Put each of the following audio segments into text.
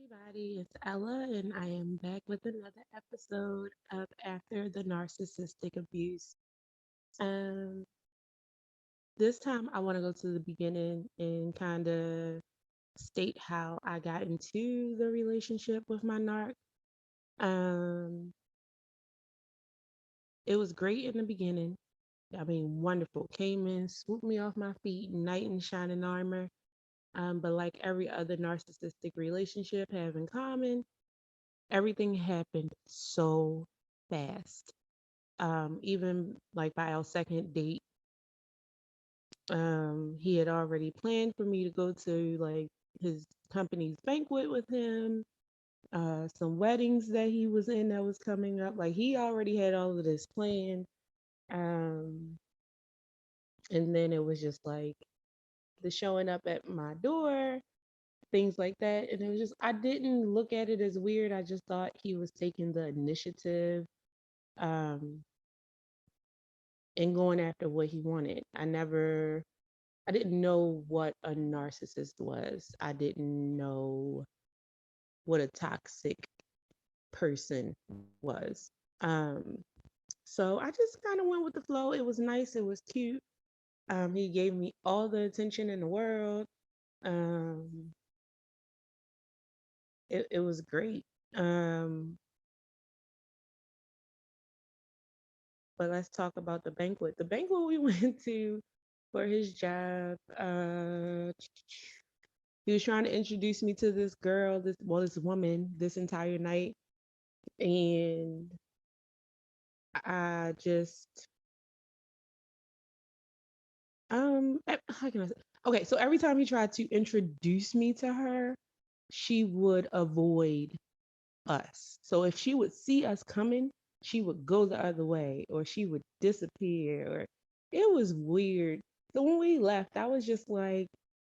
everybody. It's Ella, and I am back with another episode of After the Narcissistic Abuse. Um, this time I want to go to the beginning and kind of state how I got into the relationship with my narc. Um, it was great in the beginning. I mean, wonderful. Came in, swooped me off my feet, knight in shining armor. But like every other narcissistic relationship have in common, everything happened so fast. Even like by our second date, he had already planned for me to go to like his company's banquet with him, some weddings that he was in that was coming up. Like he already had all of this planned. Um, and then it was just like the showing up at my door, things like that. And it was just, I didn't look at it as weird. I just thought he was taking the initiative. Um, and going after what he wanted. I didn't know what a narcissist was. I didn't know what a toxic person was. Um, so I just kind of went with the flow. It was nice. It was cute. He gave me all the attention in the world. Um, it was great. Um, but let's talk about the banquet. The banquet we went to for his job. He was trying to introduce me to this girl, this woman, this entire night, and I just how can I say? Okay, so every time he tried to introduce me to her, she would avoid us. So if she would see us coming, she would go the other way, or she would disappear, or it was weird. So when we left, I was just like,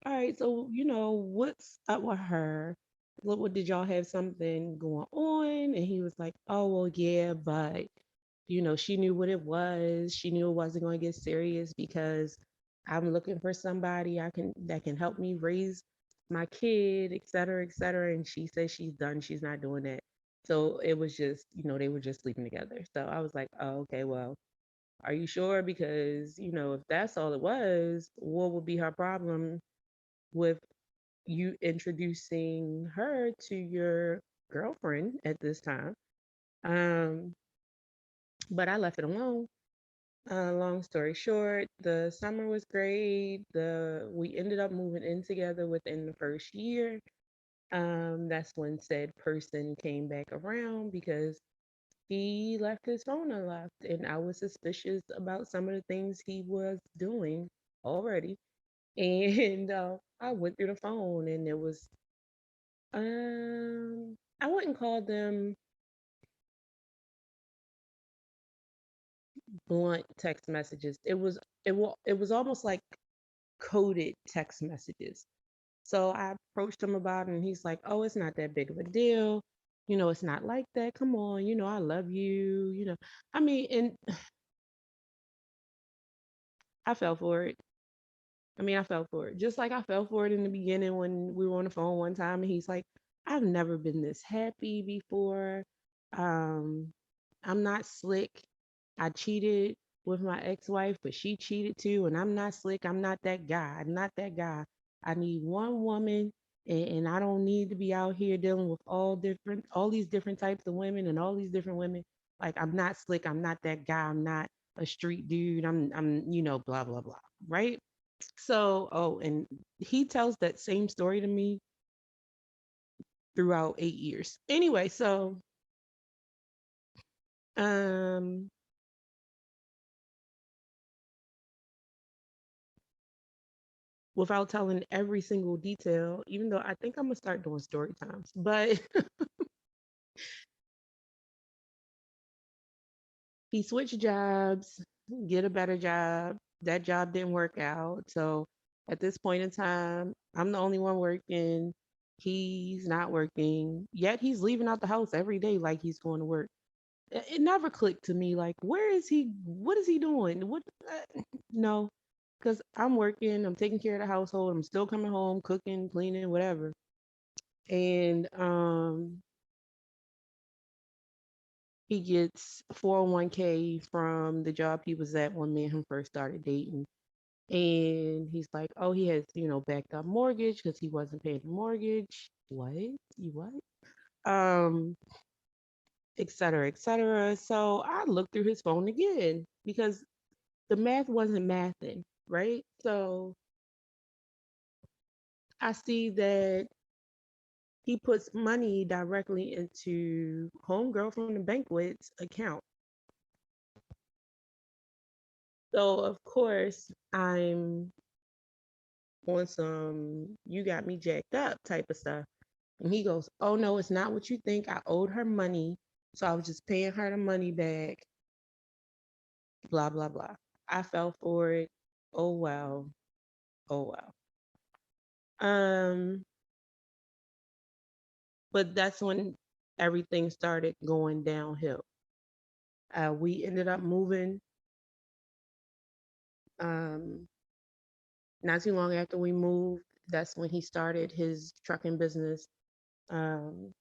all right, so what's up with her? What did y'all have something going on? And he was like, oh well, yeah, but she knew what it was. She knew it wasn't going to get serious because I'm looking for somebody I can that can help me raise my kid, et cetera, et cetera. And she says she's done. She's not doing that. So it was just, they were just sleeping together. So I was like, oh, okay, well, are you sure? Because, if that's all it was, what would be her problem with you introducing her to your girlfriend at this time? Um, but I left it alone. Long story short, the summer was great. We ended up moving in together within the first year. That's when said person came back around because he left his phone unlocked, and I was suspicious about some of the things he was doing already. And I went through the phone, and it was I wouldn't call them blunt text messages. It was almost like coded text messages. So I approached him about it, and he's like, "Oh, it's not that big of a deal. It's not like that. Come on, I love you. I mean, and I fell for it. I mean, I fell for it. Just like I fell for it in the beginning when we were on the phone one time, and he's like, I've never been this happy before. Um, I'm not slick. I cheated with my ex-wife, but she cheated too, and I'm not slick. I'm not that guy. I'm not that guy. I need one woman, and I don't need to be out here dealing with all these different types of women and all these different women. Like I'm not slick. I'm not that guy. I'm not a street dude. I'm blah blah blah. Right? So, oh, and he tells that same story to me throughout 8 years. Anyway, so um without telling every single detail, even though I think I'm gonna start doing story times, but he switched jobs, get a better job. That job didn't work out. So at this point in time, I'm the only one working. He's not working. Yet he's leaving out the house every day like he's going to work. It never clicked to me like, where is he? What is he doing? No, because I'm working, I'm taking care of the household, I'm still coming home, cooking, cleaning, whatever. And he gets 401k from the job he was at when me and him first started dating. And he's like, oh, he has, backed up mortgage because he wasn't paying the mortgage. What? You what? Um, et cetera, et cetera. So I looked through his phone again because the math wasn't mathing, right? So I see that he puts money directly into homegirl from the banquet's account. So of course I'm on some you got me jacked up type of stuff. And he goes, oh no, it's not what you think. I owed her money. So I was just paying her the money back, blah, blah, blah. I fell for it. Oh well. Oh well. Um, but that's when everything started going downhill. We ended up moving um not too long after we moved. That's when he started his trucking business. Um,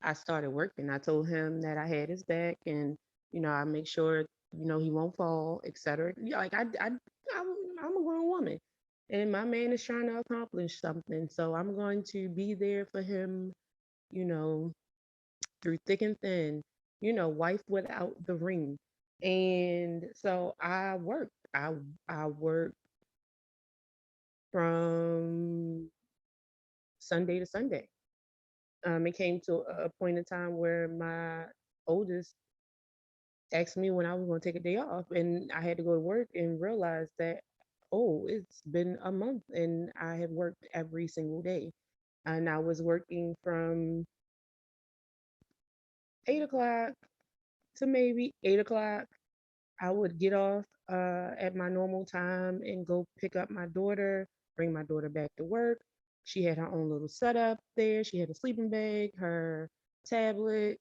I started working. I told him that I had his back, and I make sure he won't fall, etc. Yeah, like I'm a grown woman, and my man is trying to accomplish something, so I'm going to be there for him. You know, through thick and thin. Wife without the ring, and so I worked. I worked from Sunday to Sunday. It came to a point in time where my oldest asked me when I was going to take a day off, and I had to go to work and realize that, oh, it's been a month and I have worked every single day. And I was working from 8 o'clock to maybe 8 o'clock. I would get off at my normal time and go pick up my daughter, bring my daughter back to work. She had her own little setup there. She had a sleeping bag, her tablet,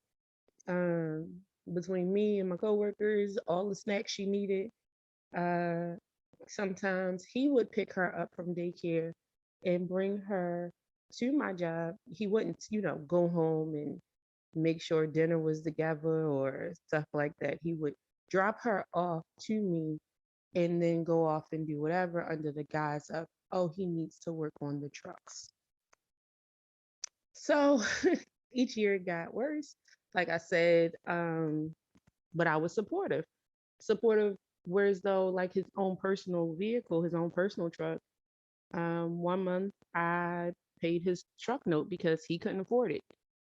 um, between me and my coworkers, all the snacks she needed. Uh, Sometimes he would pick her up from daycare and bring her to my job. He wouldn't, go home and make sure dinner was together or stuff like that. He would drop her off to me and then go off and do whatever under the guise of, oh, he needs to work on the trucks. So each year it got worse. Like I said, but I was supportive. Supportive, whereas though like his own personal vehicle, his own personal truck. One month I paid his truck note because he couldn't afford it.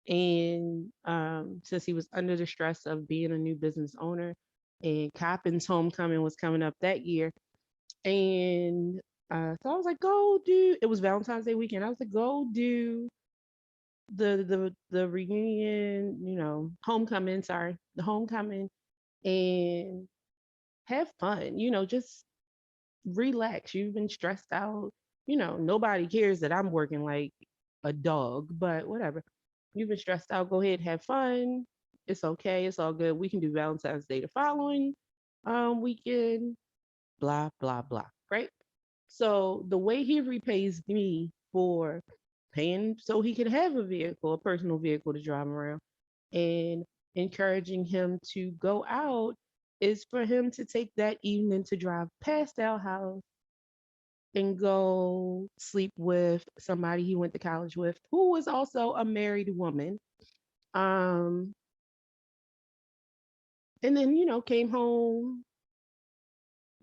And since he was under the stress of being a new business owner, and Coppin's homecoming was coming up that year, and so I was like, go do. It was Valentine's Day weekend. I was like, go do the reunion, homecoming. Sorry, the homecoming, and have fun. Just relax. You've been stressed out. Nobody cares that I'm working like a dog, but whatever. You've been stressed out. Go ahead, have fun. It's okay. It's all good. We can do Valentine's Day the following weekend. Blah blah blah. Right. So the way he repays me for paying so he could have a vehicle, a personal vehicle to drive around, and encouraging him to go out is for him to take that evening to drive past our house and go sleep with somebody he went to college with who was also a married woman. Um, and then, came home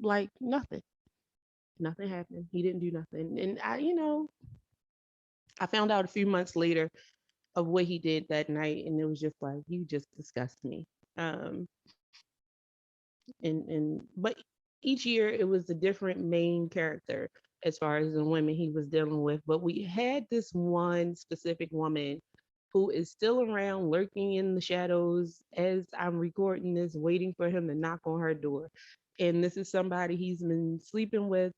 like nothing. Nothing happened. He didn't do nothing. And I found out a few months later of what he did that night, and it was just like, you just disgust me. Um, but each year it was a different main character as far as the women he was dealing with. But we had this one specific woman who is still around lurking in the shadows as I'm recording this, waiting for him to knock on her door. And this is somebody he's been sleeping with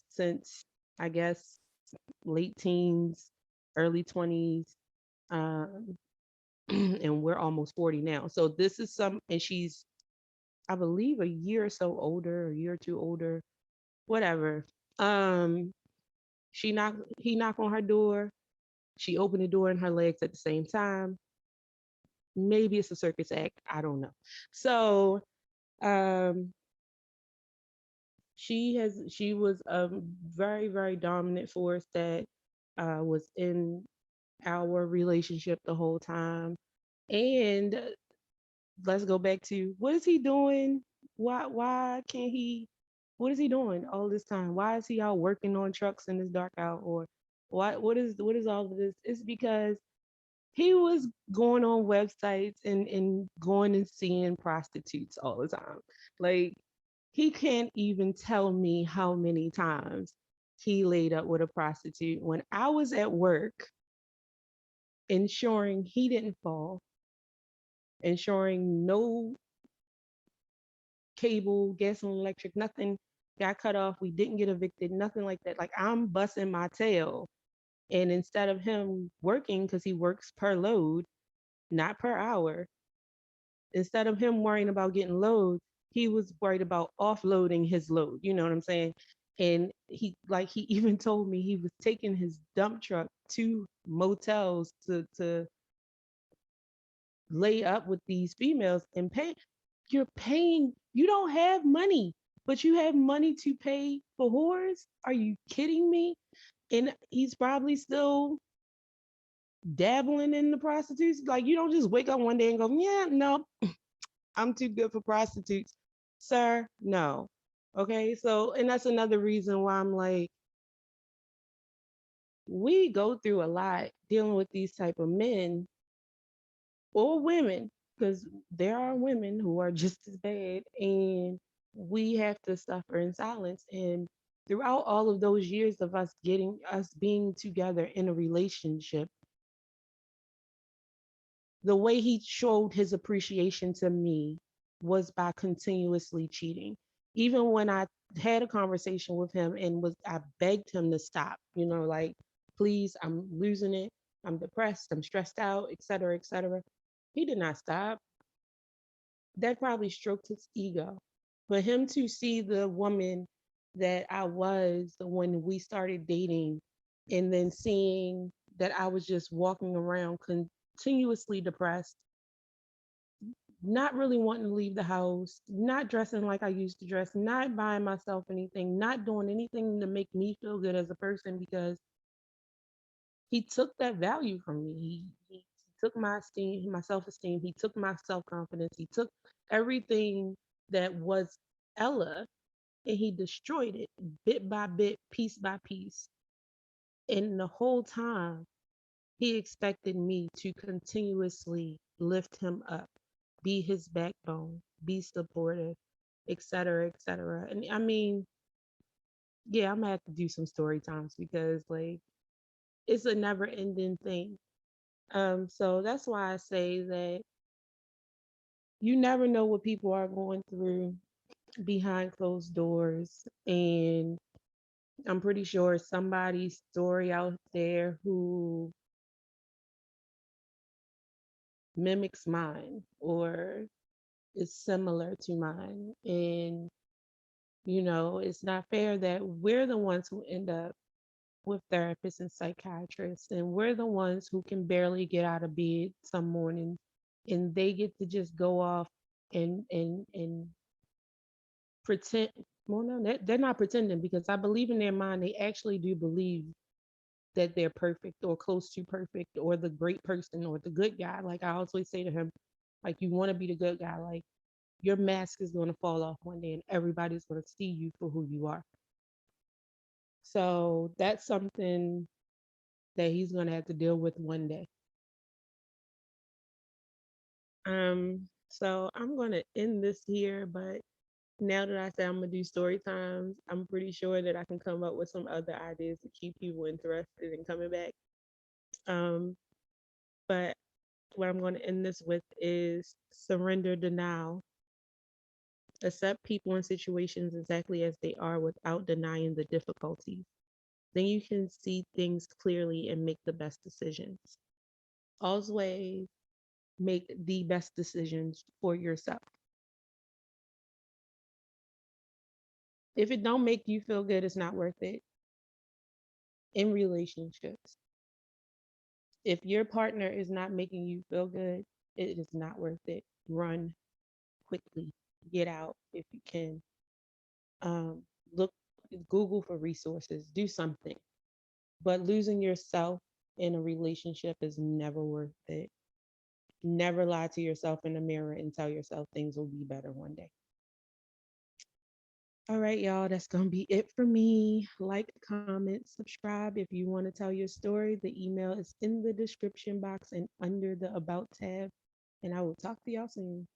since, I guess, late teens, early 20s. Um, and we're almost 40 now. So this is and she's, I believe, a year or so older, a year or two older, whatever. Um, He knocked on her door. She opened the door in her legs at the same time. Maybe it's a circus act. I don't know. So um, she was a very very dominant force that was in our relationship the whole time. And let's go back to what is he doing? Why can't he? What is he doing all this time? Why is he out working on trucks in this dark out? Or what is all of this? It's because he was going on websites and going and seeing prostitutes all the time. Like he can't even tell me how many times he laid up with a prostitute when I was at work, ensuring he didn't fall, ensuring no cable, gas and electric, nothing got cut off. We didn't get evicted, nothing like that. Like I'm busting my tail. And instead of him working, because he works per load, not per hour, instead of him worrying about getting loads, he was worried about offloading his load. You know what I'm saying? And he even told me he was taking his dump truck to motels to lay up with these females and pay. You're paying. You don't have money, but you have money to pay for whores. Are you kidding me? And he's probably still dabbling in the prostitutes. Like you don't just wake up one day and go, yeah, no, I'm too good for prostitutes. Sir, no. Okay. So, and that's another reason why I'm like, we go through a lot dealing with these type of men or women, because there are women who are just as bad, and we have to suffer in silence. And throughout all of those years of us being together in a relationship, the way he showed his appreciation to me was by continuously cheating. Even when I had a conversation with him and was I begged him to stop, like, please, I'm losing it. I'm depressed, I'm stressed out, et cetera, et cetera. He did not stop. That probably stroked his ego. For him to see the woman that I was when we started dating, and then seeing that I was just walking around continuously depressed, not really wanting to leave the house, not dressing like I used to dress, not buying myself anything, not doing anything to make me feel good as a person, because he took that value from me. He took my esteem, my self esteem. He took my self confidence. He took everything that was Ella, and he destroyed it bit by bit, piece by piece. And the whole time, he expected me to continuously lift him up, be his backbone, be supportive, et cetera, et cetera. And I mean, yeah, I'm gonna have to do some story times because like it's a never ending thing. So that's why I say that you never know what people are going through behind closed doors. And I'm pretty sure somebody's story out there who mimics mine or is similar to mine. And, it's not fair that we're the ones who end up with therapists and psychiatrists, and we're the ones who can barely get out of bed some mornings, and they get to just go off and pretend. Well, no, they're not pretending, because I believe in their mind they actually do believe that they're perfect or close to perfect or the great person or the good guy. Like I always say to him, like, you want to be the good guy, like your mask is going to fall off one day and everybody's going to see you for who you are. So that's something that he's going to have to deal with one day. So I'm going to end this here, but now that I say I'm going to do story times, I'm pretty sure that I can come up with some other ideas to keep people interested in coming back. Um, but what I'm going to end this with is surrender denial. Accept people and situations exactly as they are without denying the difficulties. Then you can see things clearly and make the best decisions. Always make the best decisions for yourself. If it don't make you feel good, it's not worth it. in relationships. If your partner is not making you feel good, it is not worth it. Run quickly. Get out if you can. Um, look, Google for resources. Do something. But losing yourself in a relationship is never worth it. Never lie to yourself in the mirror and tell yourself things will be better one day. All right, y'all, that's going to be it for me. Like, comment, subscribe if you want to tell your story. The email is in the description box and under the About tab. And I will talk to y'all soon.